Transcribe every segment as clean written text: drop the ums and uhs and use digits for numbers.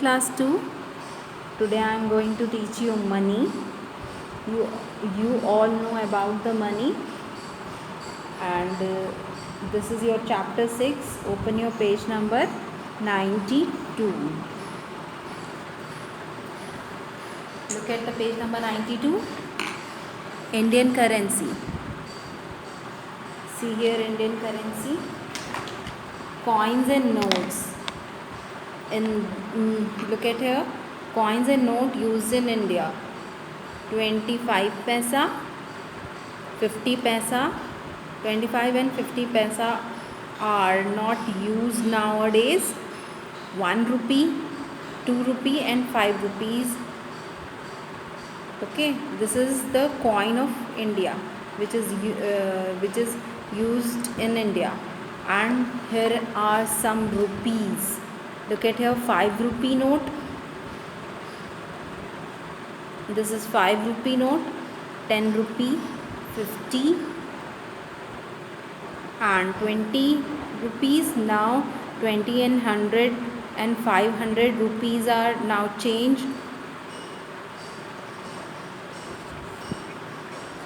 class 2. Today I am going to teach you money. You all know about the money, and this is your chapter 6. Open your page number 92. Look at the page number 92. Indian currency. See here, Indian currency. Coins and notes. Look at here, coins and note used in India. 25 paisa, 50 paisa, 25 and 50 paisa are not used nowadays. 1 rupee, 2 rupee and 5 rupees. Okay, this is the coin of India, which is used in India. And here are some rupees. Look at here, 5 rupee note. This is 5 rupee note, 10 rupee, 50 and 20 rupees. Now 20 and 100 and 500 rupees are now changed.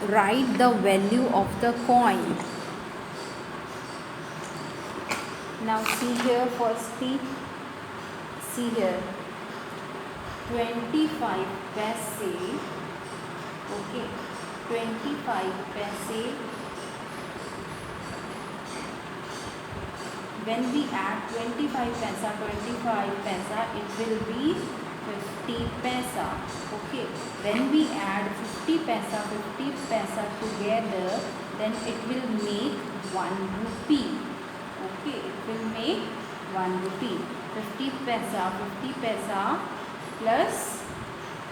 Write the value of the coin. Now see here, firstly, see here, 25 paise. Okay, 25 paise. When we add 25 paisa, it will be 50 paisa. Okay, when we add 50 paisa together, then it will make 1 rupee. Okay, it will make 1 rupee. 50 paisa plus,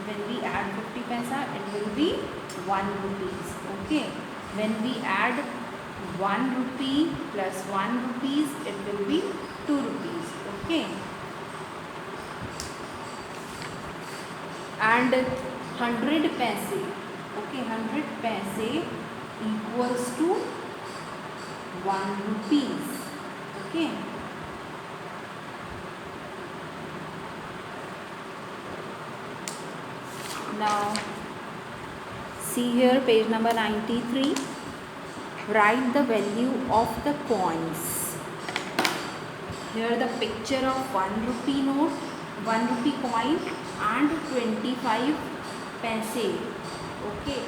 when we add 50 paisa, it will be 1 rupees. Okay, when we add 1 rupee plus 1 rupees, it will be 2 rupees. Okay, and 100 paise. Okay, 100 paise equals to 1 rupees. Okay, now see here, page number 93. Write the value of the coins. Here the picture of 1 rupee note, 1 rupee coin and 25 paise. Okay,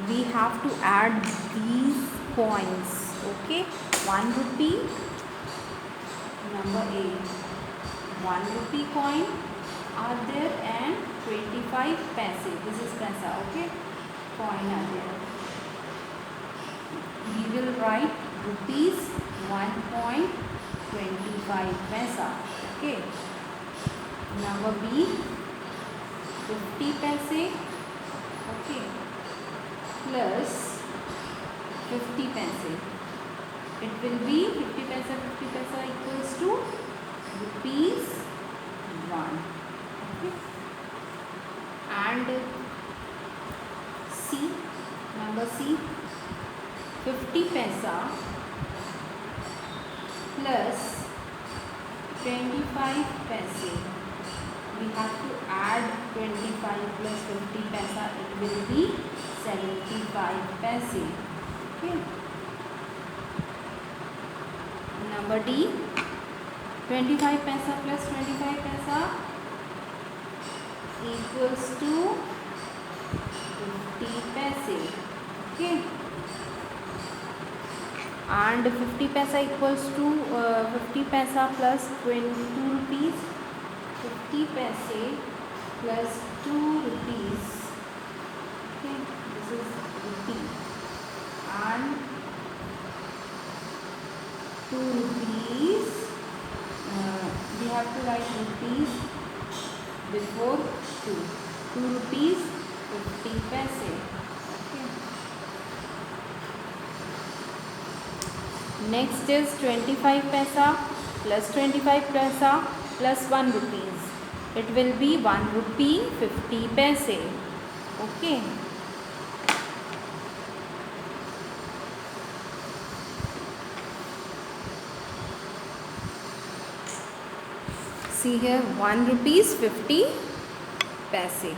we have to add these coins. Okay, 1 rupee, number A, 1 rupee coin are there and 25 paise. This is paisa. Okay, coin are there. We will write rupees 1.25 paisa. Okay, number B, 50 paise. Okay, plus 50 paise. It will be 50 paisa equals to rupees 1. Okay, and C, number C, 50 paisa plus 25 paise. We have to add 25 plus 50 paisa. It will be 75 paise. Okay. Number D, 25 paisa plus 25 paisa equals to 50 paise. Okay, and 50 paisa equals to 50 paisa plus 22 rupees. 50 paise plus 2 rupees. Okay, this is rupee, and 2 rupees. We have to write rupees before 2. 2 rupees 50 paise. Okay. Next is 25 paisa plus 25 paisa plus 1 rupees. It will be 1 rupee 50 paise. Okay. See here, 1 rupees 50 paise.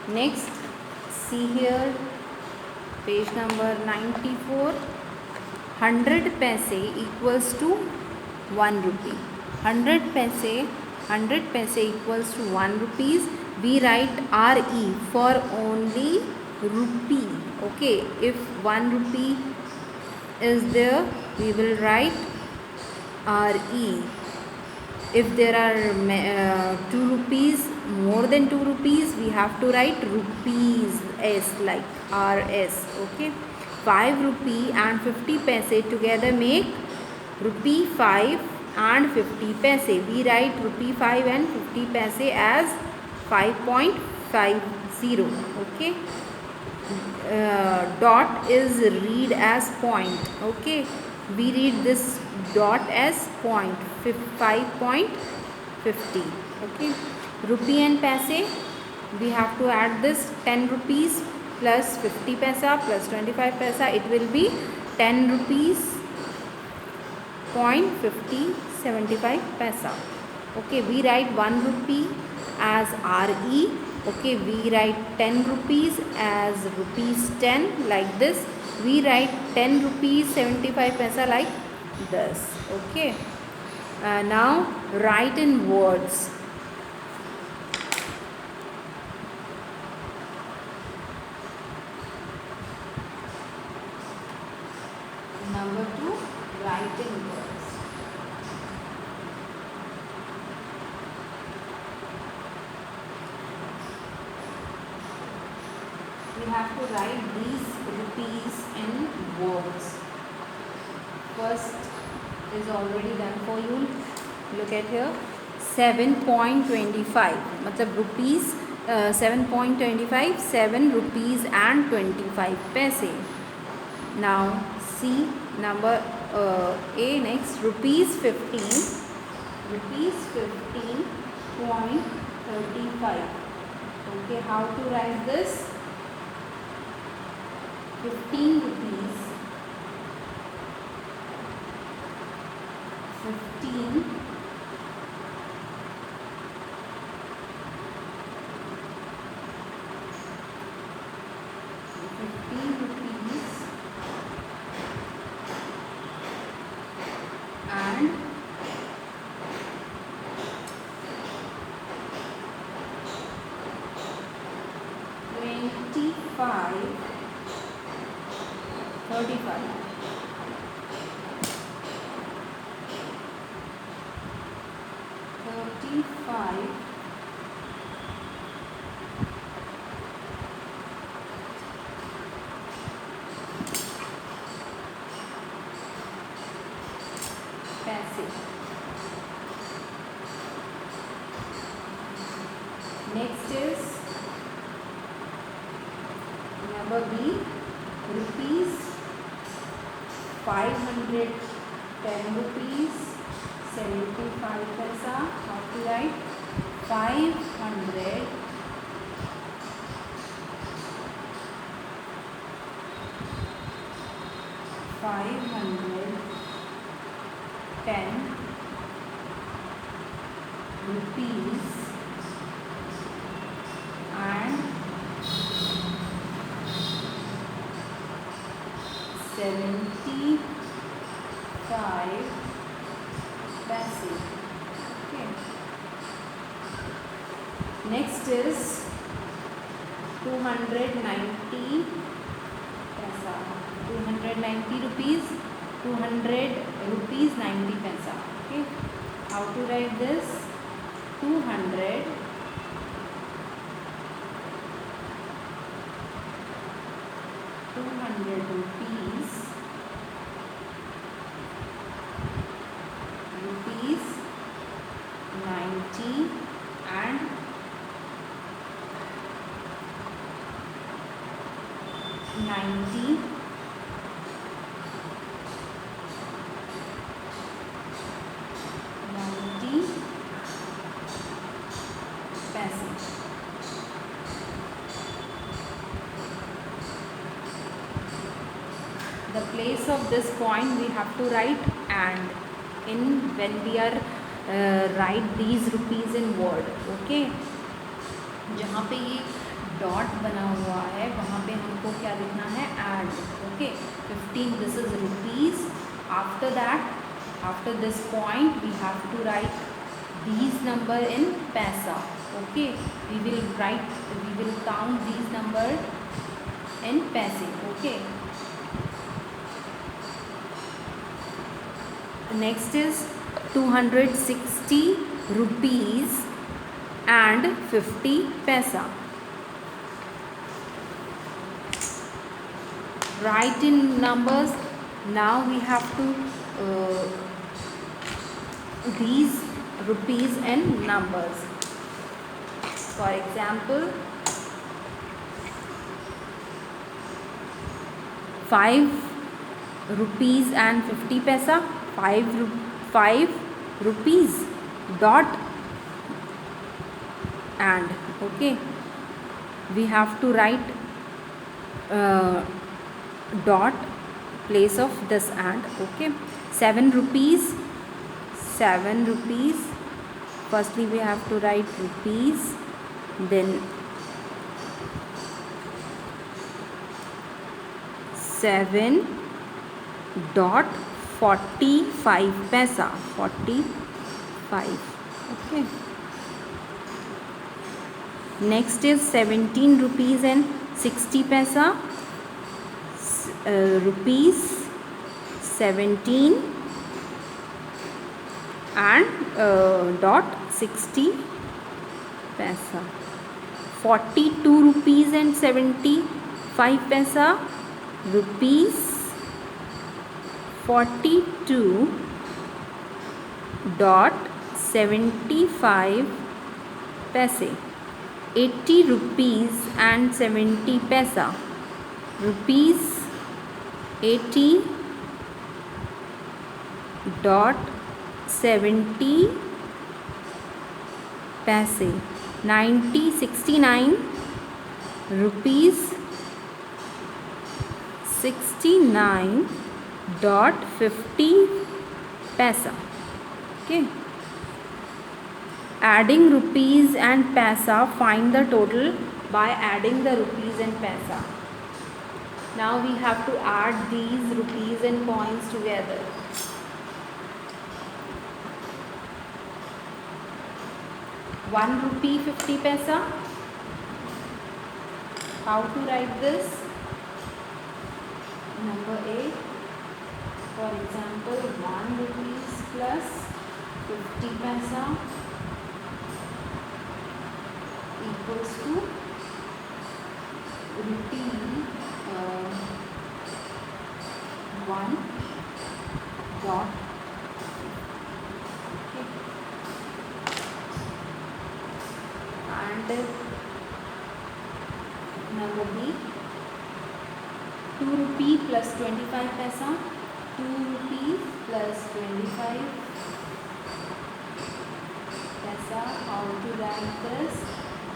Next, see here, page number 94. 100 paise equals to 1 rupee. 100 paise equals to 1 rupees. We write RE for only rupee. Okay, if 1 rupee is there, we will write RE. If there are 2 rupees, more than 2 rupees, we have to write rupees S, like RS. Okay, 5 rupee and 50 paise together make rupee 5 and 50 paise. We write rupee 5 and 50 paise as 5.50. Okay, dot is read as point. Okay, we read this dot as point, 5.50. Okay, rupee and paise, we have to add this 10 rupees plus 50 paisa plus 25 paisa. It will be 10 rupees point 75 paisa. Okay, we write 1 rupee as RE. Okay, we write 10 rupees as rupees 10, like this. We write 10 rupees 75 paisa like this. Okay, now write in words. Number 2, write in words. We have to write these rupees in words. First is already done for you. Look at here, 7.25. मतलब rupees 7.25, 7 rupees and 25 paise. Now see number A next, rupees 15. Rupees 15.35. Okay, how to write this? 15 rupees, 15 rupees and 25, 35. 35 paise. Next is number B, rupees 510 rupees 75 paisa. How to write? 500 510 rupees and 75 paise. Okay. Next is 290 paisa. 290 rupees. 200 rupees 90 paisa. Okay. How to write this? 200 rupees 90 and 90 paise. The place of this point we have to write and in when we are write these rupees in word. Okay, जहाँ पे ये dot बना हुआ है वहाँ पे हमको क्या लिखना है, add. Okay, 15 this is rupees. After that, after this point we have to write these number in paisa. Okay, we will count these number in paise. Okay, next is 260 rupees and 50 paisa. Write in numbers. Now we have to these rupees and numbers. For example, 5 rupees and 50 paisa. 5 rupees dot and. Okay, we have to write dot place of this and. Okay, 7 rupees. Firstly we have to write rupees, then 7 dot 45 paisa. 45. Okay, next is 17 rupees and 60 paisa. Rupees 17 and dot 60 paisa. 42 rupees and 75 paisa. Rupees 42 dot 75 paise. 80 rupees and 70 paisa. Rupees 80 dot 70 paise. 69 rupees 69 dot 50 paisa. Okay, adding rupees and paisa, find the total by adding the rupees and paisa. Now we have to add these rupees and coins together. ₹1 50 paisa. How to write this? Number 8. For example, 1 rupees plus 50 paisa equals to rupee 1 dot. Okay. And number B, 2 rupee plus 25 paisa. 2 rupees plus 25 paisa. How to write this?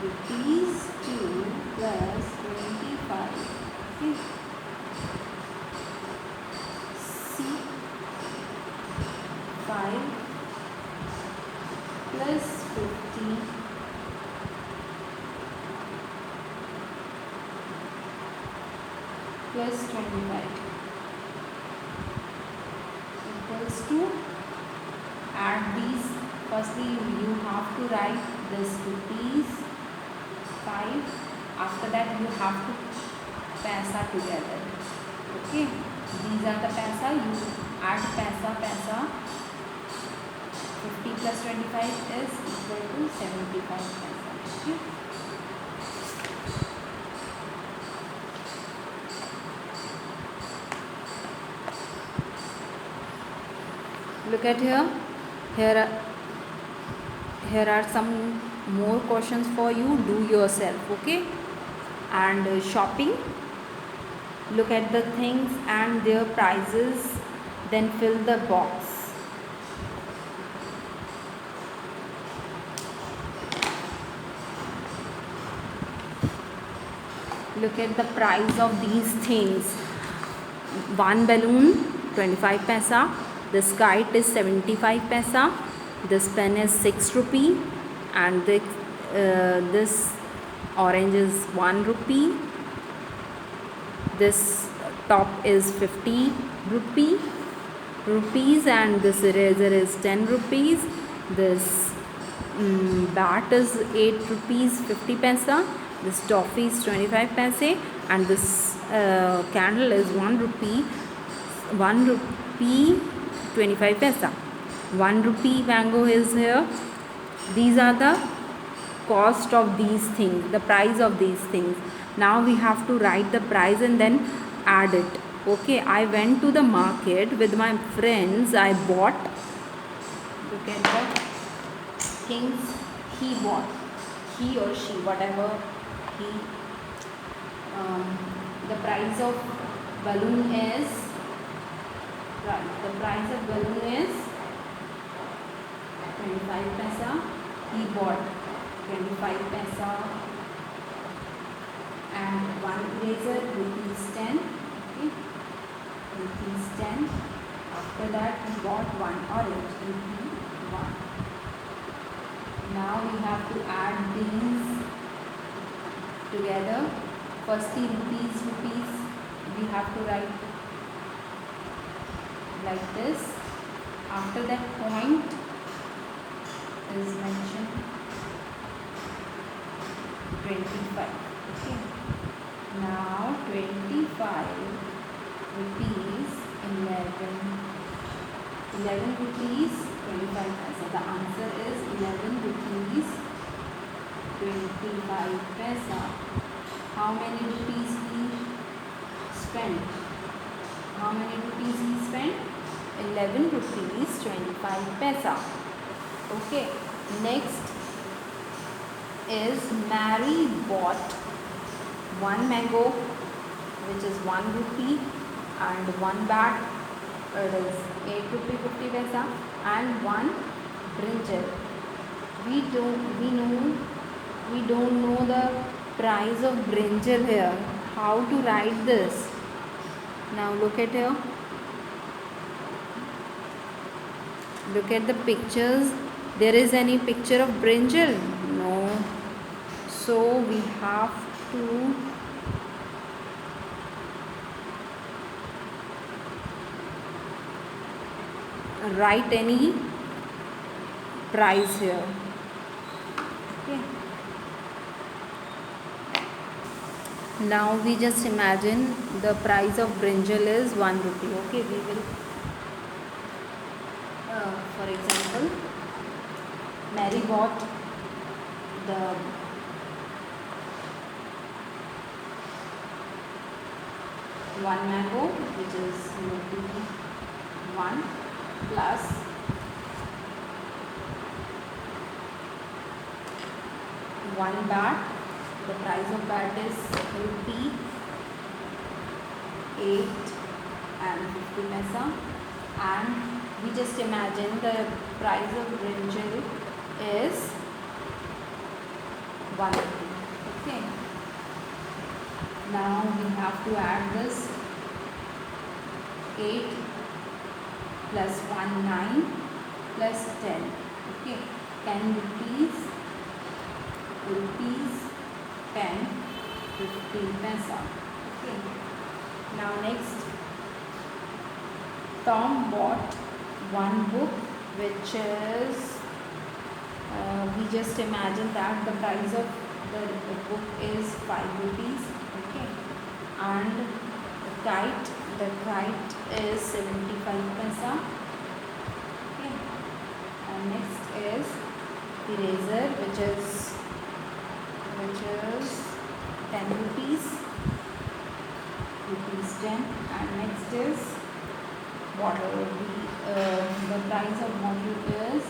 Rupees 2 plus 25. Okay. C 5 plus 50 plus 25 equals to, add these. Firstly you have to write this rupees 5. After that you have to paisa together. Okay, these are the paisa. You add paisa. 50 plus 25 is equal to 75 paisa. Okay. Look at here. Here are some more questions for you. Do yourself. Okay. And shopping. Look at the things and their prices, then fill the box. Look at the price of these things. 1 balloon 25 paisa, This kite is 75 paisa. This pen is 6 rupee, and this orange is 1 rupee. This top is 50 rupees, and this eraser is 10 rupees. This bat is 8 rupees 50 paisa. This toffee is 25 paise, and this candle is 1 rupee 25 paisa. 1 rupee mango is here. These are the cost of these things, the price of these things. Now we have to write the price and then add it. Okay, I went to the market with my friends. I bought, look at the things he bought, he or she, whatever he, the price of balloon is, right, the price of balloon is 25 paisa. He bought 25 paisa, and 1 eraser rupees 10. Okay, rupees 10. After that he bought 1 orange, rupee 1. Now we have to add these together. Firstly, rupees we have to write like this. After that, point is mentioned 25. Okay. Now 25 rupees 11 rupees 25 paisa. The answer is 11 rupees 25 paisa. How many rupees he spent? How many rupees he spent? 11 rupees 25 paisa. Okay. Next is Mary bought 1 mango, which is 1 rupee, and 1 bat, it is 8 rupee 50 paisa, and 1 brinjal. We don't know the price of brinjal here. How to write this? Now look at here. Look at the pictures. There is any picture of brinjal? No. So we have to write any price here. Okay. Now we just imagine the price of brinjal is 1 rupee. Okay, we will, for example, Mary bought the one mango, which is rupee 1, plus one bat. The price of bat is rupee 8 and 50 paisa, and we just imagine the price of brinjal is 1 rupee. Okay. Now we have to add this 8 plus 1 9 plus 10. Okay, 10 rupees 10 50 paisa. Okay. Now next, Tom bought 1 book, which is we just imagine that the price of the book is 5 rupees. Okay, and the kite is 75 paisa. Okay, and next is eraser, which is 10 rupees 10, and next is bottle. The price of bottle is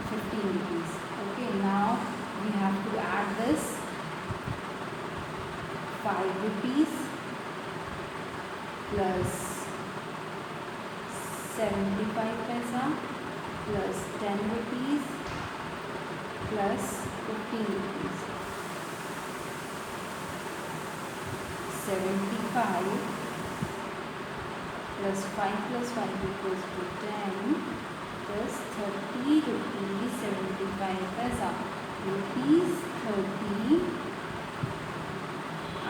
15 rupees. Okay, now we have to add this 5 rupees plus 75 paisa plus 10 rupees plus 15 rupees. 75 plus 5 equals to 10 plus 30 rupees 75 paisa. Rupees 30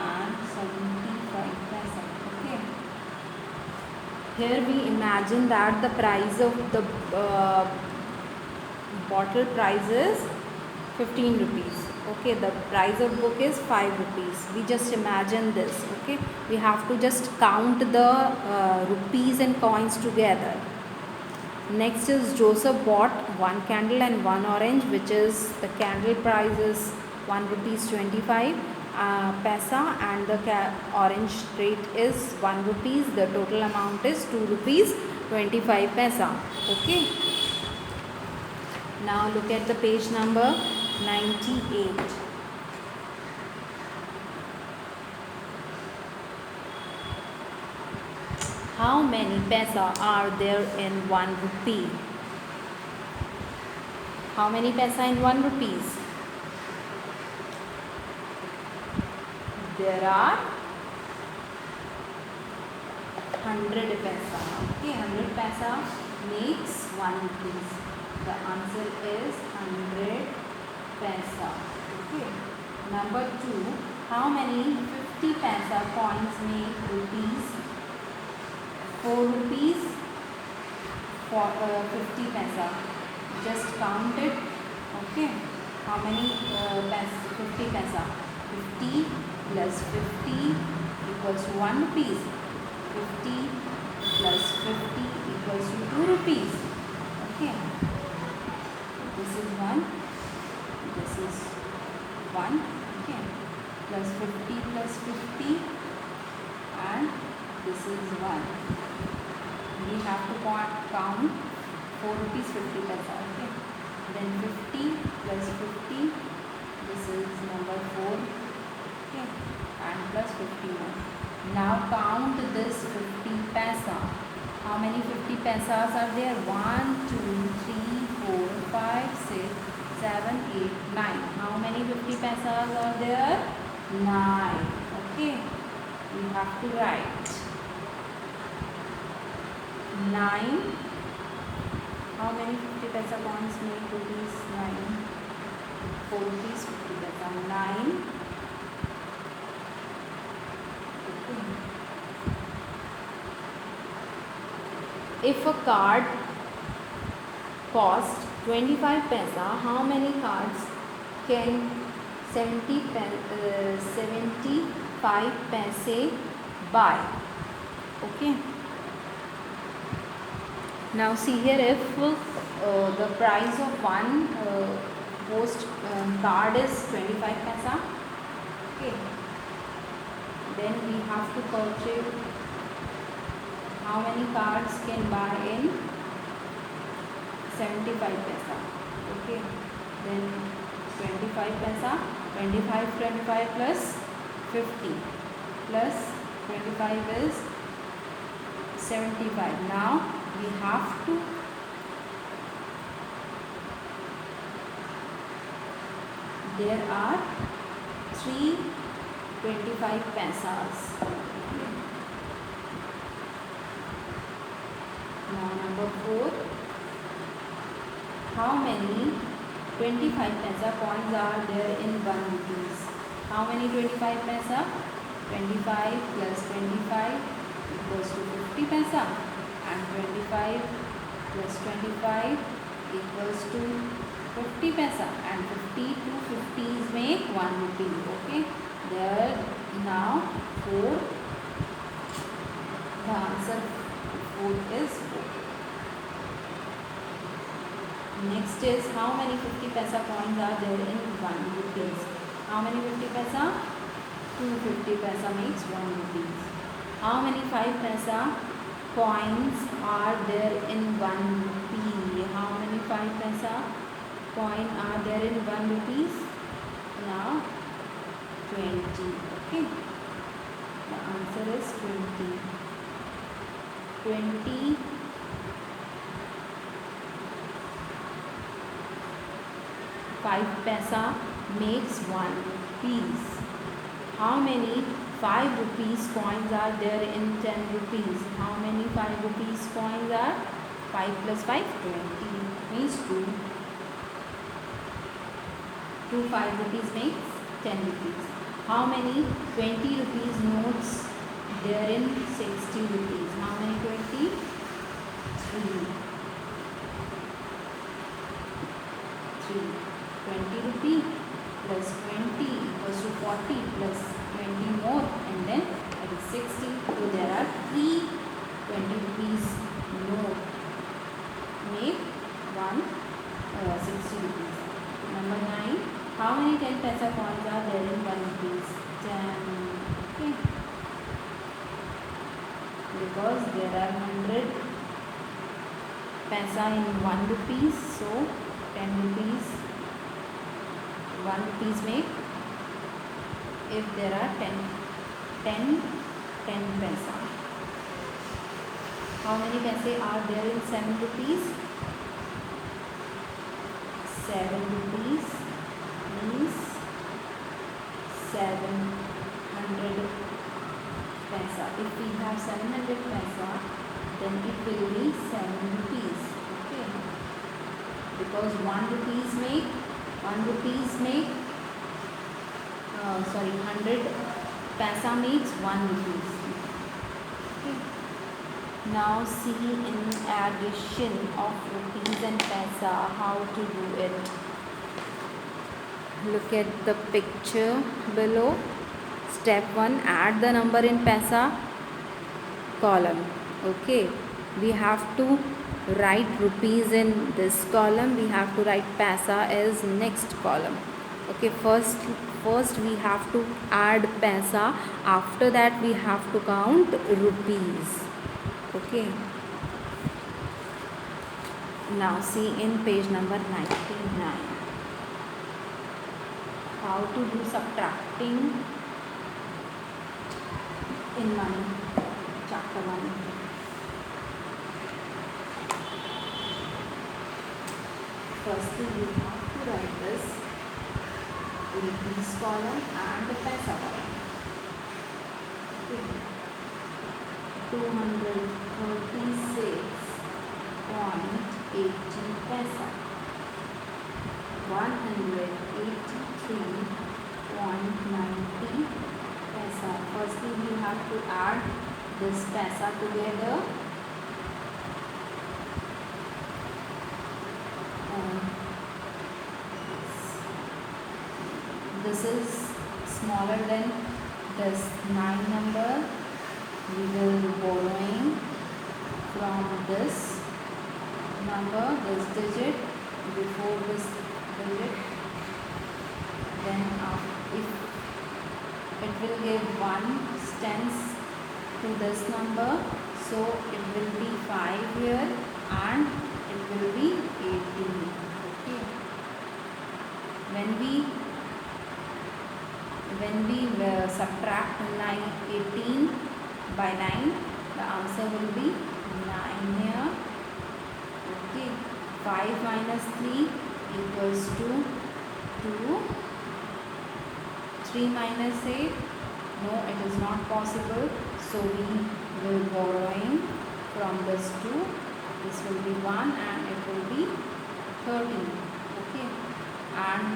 and 75 paisa. Okay. Here we imagine that the price of the bottle price is 15 rupees. Okay, the price of book is 5 rupees. We just imagine this. Okay, we have to just count the rupees and coins together. Next is Joseph bought one candle and one orange, which is the candle price is 1 rupees 25 paisa and the orange rate is 1 rupees. The total amount is 2 rupees 25 paisa. Okay. Now look at the page number 98. How many paisa are there in 1 rupee? How many paisa in 1 rupees? There are 100 paisa. Okay, 100 paisa makes 1 rupees. The answer is 100 paisa. Okay. Number 2. How many 50 paisa coins make rupees? 4 rupees for 50 paisa. Just count it. Okay. How many 50 paisa? 50 plus 50 equals to 1 rupees. 50 plus 50 equals to 2 rupees. Okay. This is 1. This is 1. Okay. Plus 50 plus 50 and this is 1. We have to count 4 rupees 50 paisa. Okay. Then 50 plus 50. This is number 4. Okay. And plus 51. Now count this 50 paisa. How many 50 paisas are there? 1, 2, 3, 4, 5, 6, 7, 8, 9. How many 50 paisas are there? 9. Okay. We have to write 9. How many 50 paisa coins make rupees 9? 4 rupees 50 paisa. 9. If a card costs 25 paisa, how many cards can 75 paise buy? Okay. Now see here, if the price of one post card is 25 paisa, okay, then we have to purchase how many cards can buy in 75 paisa. Okay, then 25 paisa, 25 plus 50 plus 25 is 75. Now we have to there are 3 25 paisas. Now number 4. How many 25 paisa coins are there in 1 rupees? How many 25 paisa? 25 plus 25 equals to 50 paisa and 25 plus 25 equals to 50 paisa and 50 to 50s make 1 rupee. Okay. There now 4. The answer 4 is 4. Next is how many 50 paisa coins are there in 1 rupees? How many 50 paisa? 250 paisa makes 1 rupees. How many 5 paisa coins are there in 1 rupee? How many 5 paisa coin are there in 1 rupees? Now 20. Okay. The answer is 20. 20 5 paisa makes 1 rupees. How many 5 rupees coins are there in 10 rupees. How many 5 rupees coins are? 5 plus 5, 20 means 2. 2 5 rupees makes 10 rupees. How many 20 rupees notes there in 60 rupees? How many 20? 3. 20 rupee plus 20 equals to 40 plus 20 more, and then it is 60. So there are 3 20 rupees note make 60 rupees. Number 9. How many 10 paisa coins are there in 1 rupees? 10. Okay. Because there are 100 paisa in 1 rupees, so 10 rupees, 1 rupees make, if there are 10 paisa. How many paise are there in 7 rupees? 7 rupees means 700 paisa. If we have 700 paisa, then it will be 7 rupees. Okay. Because 100 rupees make 100 paisa makes 1 rupees. Okay. Now see in addition of rupees and paisa how to do it. Look at the picture below. Step 1, add the number in paisa column. Okay, we have to write rupees in this column, we have to write paisa as next column. Okay, first we have to add paisa, after that we have to count rupees. Okay, now see in page number 99 how to do subtracting in money, chapter 1. Firstly, we have to write this rupees column and the paisa column. Okay. 236.80 paisa, 183.90 paisa. Firstly, we have to add this paisa together. This is smaller than this 9 number. We will be borrowing from this number, this digit, before this digit. Then if it will give 1 tens to this number, so it will be 5 here and it will be 18. Okay. When we subtract 18 by 9, the answer will be 9 here. Okay. 5 minus 3 equals to 2. 3 minus 8, no, it is not possible. So we will borrowing from this 2. This will be 1 and it will be 13. Okay. And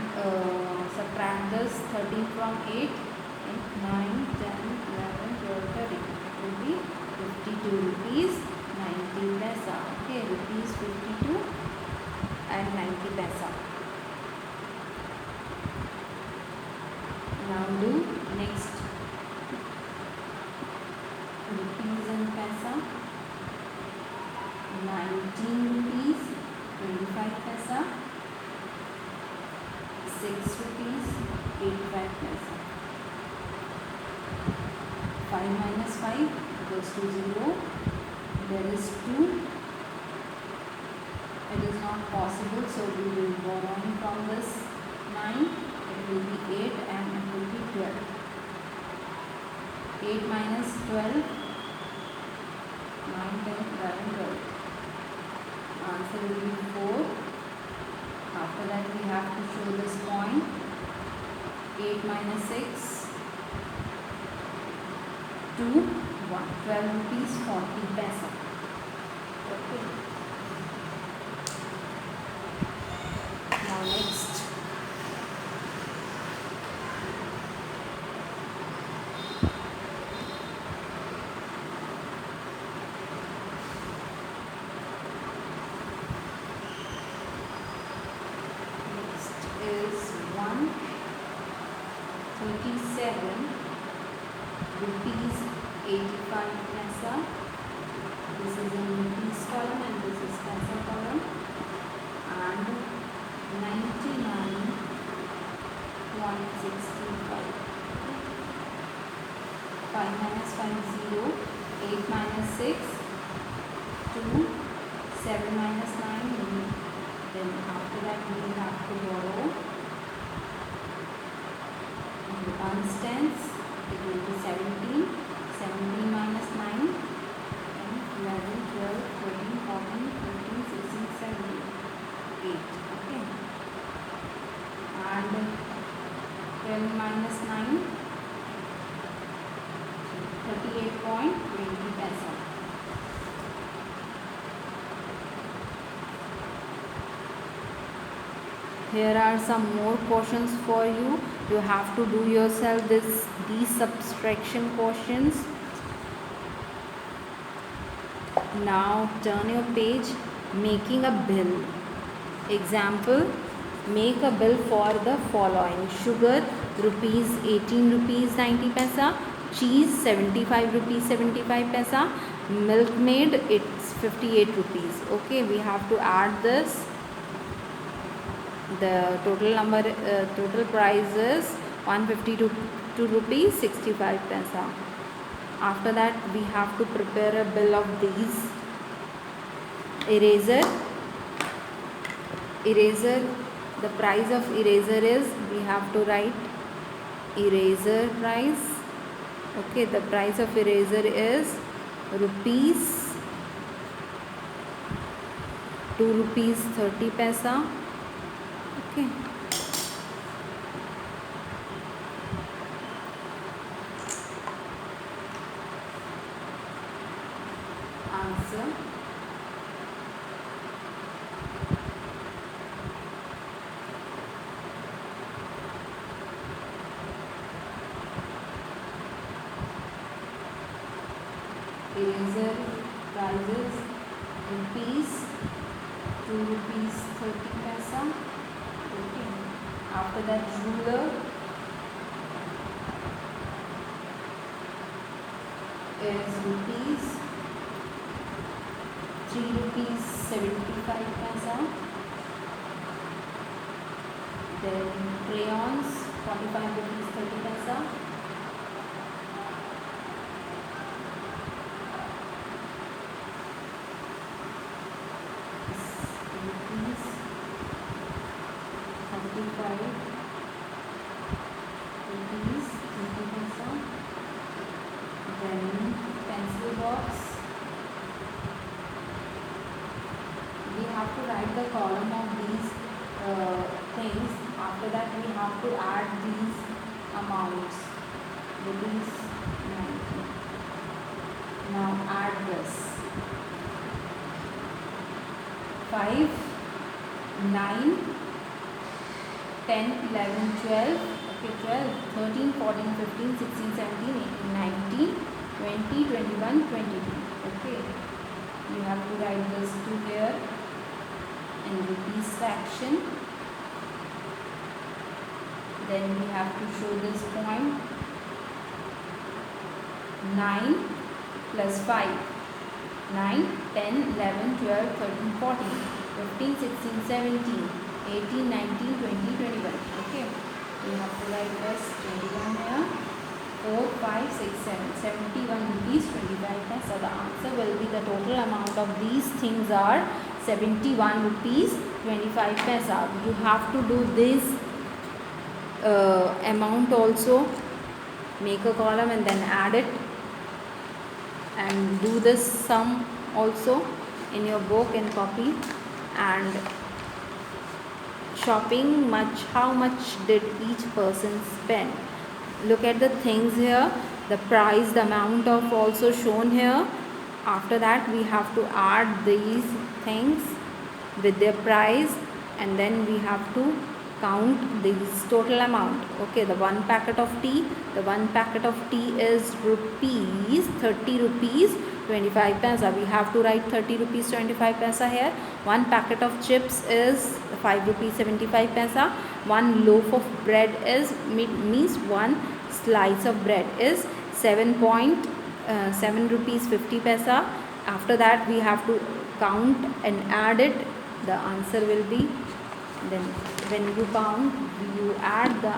subtract this 13 from 8. 9, 10, 11, 12, 13. It will be 52 rupees 90 paisa. Okay, rupees 52 and 90 paisa. Now do next rupees and paisa. 19 rupees 25 paisa. 6 rupees 85 paisa. 5 minus 5 equals to 0. There is 2. It is not possible, so we will borrowing from this 9. It will be 8 and it will be 12. 8 minus 12, 9, 10, 11, 12. Answer will be 4. After that we have to show this point. 8 minus 6, 12 rupees 40 paisa. Okay. Now next. Is 137 rupees 85 paisa. This is in rupees column and this is paisa column. And 99 165. 5 minus 5 0. 8 minus 6 2. 7 minus 9. Then after that we have to borrow the ones tens. It will be 17. 17 minus 9 and 11, 12, 13, 14, 15, 16, 17, 8. Okay. And 12 minus 9, 38.20 paisa. Here are some more questions for you. You have to do yourself these subtraction questions. Now turn your page. Making a bill. Example, make a bill for the following: sugar rupees 18 rupees 90 paisa, cheese 75 rupees 75 paisa, milkmaid it's 58 rupees. Okay, we have to add this. The total price is 152 rupees 65 paisa. After that we have to prepare a bill of these. Eraser, the price of eraser is, we have to write eraser price. Okay, the price of eraser is rupees 2 rupees 30 paisa. Okay. Answer. Eraser prices rupees 2 rupees 30 paisa. Okay. After that, ruler is rupees 3 rupees 75 paisa. Then crayons 45 rupees 30 paisa. Rupees 35 rupees 30 paisa. Then pencil box. We have to write the column of these things. After that we have to add these amounts. Rupees 90. Now add this. 5, 9, 10, 11, 12. Okay, 12, 13, 14, 15, 16, 17, 18, 19, 20, 21, 22. Okay. You have to write this to here in rupees fraction. Then we have to show this point. 9 plus 5. 9, 10, 11, 12, 13, 14, 15, 16, 17, 18, 19, 20, 21. Okay. We have to write this 21 here. 4, 5, 6, 7. 71 rupees 25 paisa. The answer will be, the total amount of these things are 71 rupees 25 paisa. You have to do this amount also. Make a column and then add it. And do this sum also in your book and copy. And shopping, how much did each person spend? Look at the things here. the price, the amount of also shown here. After that we have to add these things with their price, and then we have to count this total amount. Okay, the one packet of tea, the one packet of tea is rupees 30 rupees 25 paisa. We have to write 30 rupees 25 paisa here. One packet of chips is 5 rupees 75 paisa. One loaf of bread is means one slice of bread is 7 rupees 50 paisa. After that we have to count and add it. The answer will be, then when you count, you add the,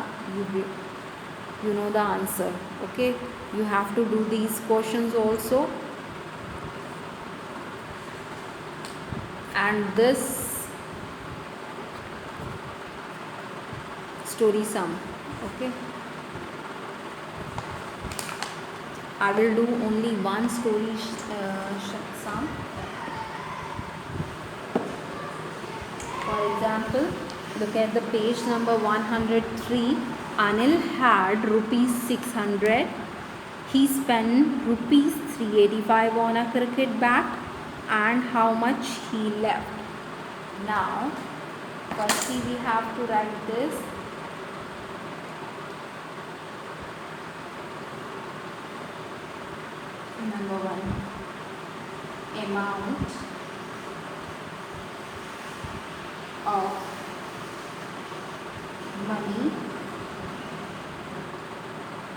you know the answer. Okay, you have to do these questions also. And this story sum. Okay, I will do only one story sum. For example, look at the page number 103. Anil had rupees 600. He spent rupees 385 on a cricket bat, and how much he left. Now, firstly we have to write this. Number one,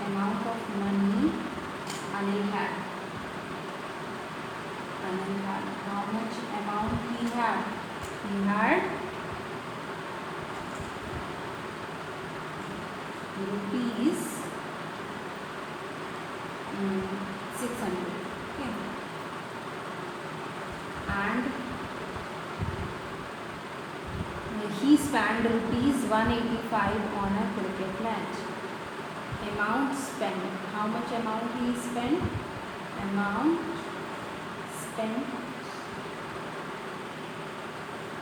amount of money, Anil had. How much amount he had? He had rupees 600. Okay, and he spent rupees 185 on a cricket match. Amount spent. How much amount he spent? Amount spent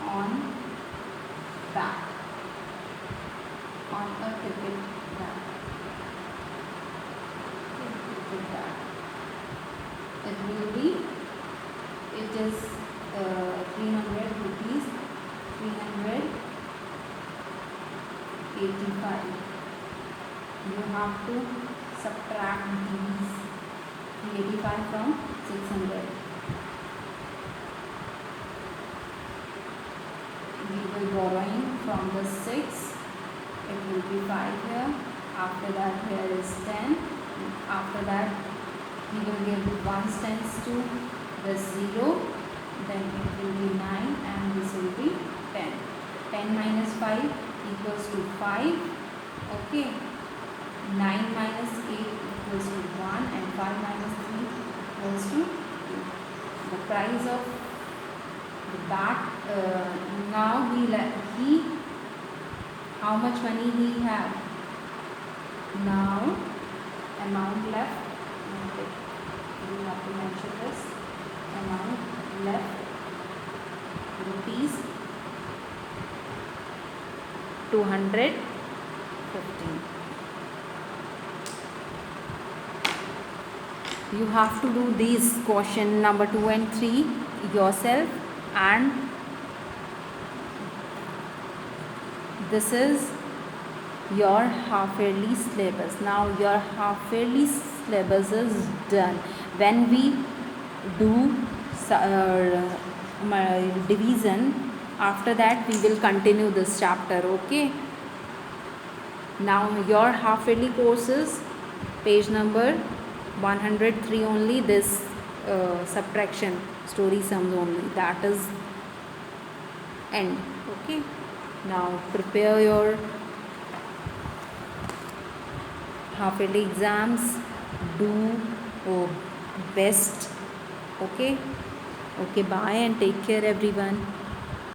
on bat, on a cricket bat. It will be, it is 300 rupees 385. You have to subtract these 385 from 600. We will borrowing from the 6. It will be 5 here. After that here is 10. After that we will give 1 tends to the 0. Then it will be 9, and this will be 10. 10 minus 5 equals to 5. Okay. 9 minus 8 equals to 1, and 5 minus 3 equals to 2. The price of the bat, now he how much money he had? Now amount left, you have to mention this, amount left rupees 215. You have to do these question number 2 and 3 yourself, and this is your half yearly syllabus. Now your half yearly syllabus is done. When we do division, after that we will continue this chapter. Okay, now your half yearly courses, page number 103 only, this subtraction story sums only, that is end. Okay, now prepare your half yearly exams, do best. Okay, bye and take care everyone.